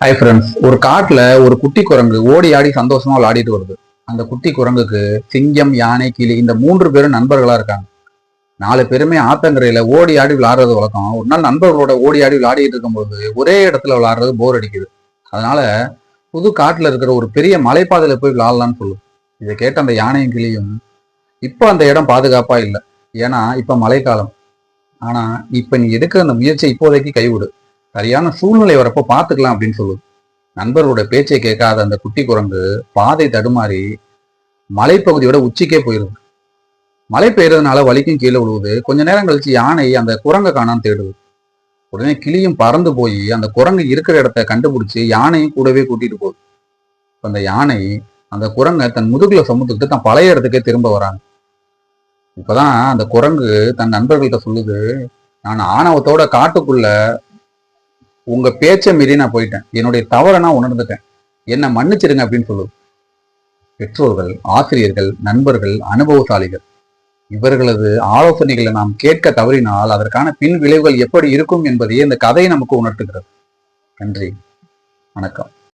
Hi friends, ஒரு காட்டுல ஒரு குட்டி குரங்கு ஓடி ஆடி சந்தோஷமா விளையாடிட்டு வருது. அந்த குட்டி குரங்குக்கு சிங்கம், யானை, கிளி இந்த 3 பேரும் நண்பர்களா இருக்காங்க. 4 பேருமே ஆத்தங்கரையில ஓடி ஆடி விளையாடுறது வழக்கம். ஒரு நாள் நண்பர்களோட ஓடி ஆடி விளையாடிட்டு இருக்கும்போது ஒரே இடத்துல விளையாடுறது போர் அடிக்குது. அதனால புது காட்டுல இருக்கிற ஒரு பெரிய மலைப்பாதையில போய் விளையாடலாம்னு சொல்லுது. இதை கேட்ட அந்த யானையும் கிளியும், இப்ப அந்த இடம் பாதுகாப்பா இல்லை, ஏன்னா இப்ப மழைக்காலம். ஆனா இப்ப நீ எடுக்கிற அந்த முயற்சியை இப்போதைக்கு கைவிடு, சரியான சூழ்நிலை வரப்போ பாத்துக்கலாம் அப்படின்னு சொல்லுது. நண்பர்களோட பேச்சை கேட்காத அந்த குட்டி குரங்கு பாதை தடுமாறி மலைப்பகுதியோட உச்சிக்கே போயிருது. மழை பெய்யறதுனால வலிக்கும் கீழே விழுவுது. கொஞ்ச நேரம் கழிச்சு யானை அந்த குரங்கை காணான்னு தேடுது. உடனே கிளியும் பறந்து போய் அந்த குரங்கு இருக்கிற இடத்த கண்டுபிடிச்சு யானையும் கூடவே கூட்டிட்டு போகுது. அந்த யானை அந்த குரங்கை தன் முதுகுல சுமந்துக்கிட்டு தன் பழைய இடத்துக்கே திரும்ப வராங்க. இப்பதான் அந்த குரங்கு தன் நண்பர்கள்ட்ட சொல்லுது, நான் ஆணவத்தோட காட்டுக்குள்ள உங்க பேச்சை மீறி நான் போயிட்டேன், என்னுடைய தவறை நான் உணர்ந்துட்டேன், என்னை மன்னிச்சிருங்க அப்படின்னு சொல்லுது. பெற்றோர்கள், ஆசிரியர்கள், நண்பர்கள், அனுபவசாலிகள் இவர்களது ஆலோசனைகளை நாம் கேட்க தவறினால் அதற்கான பின் விளைவுகள் எப்படி இருக்கும் என்பதையே இந்த கதை நமக்கு உணர்த்துகிறது. நன்றி, வணக்கம்.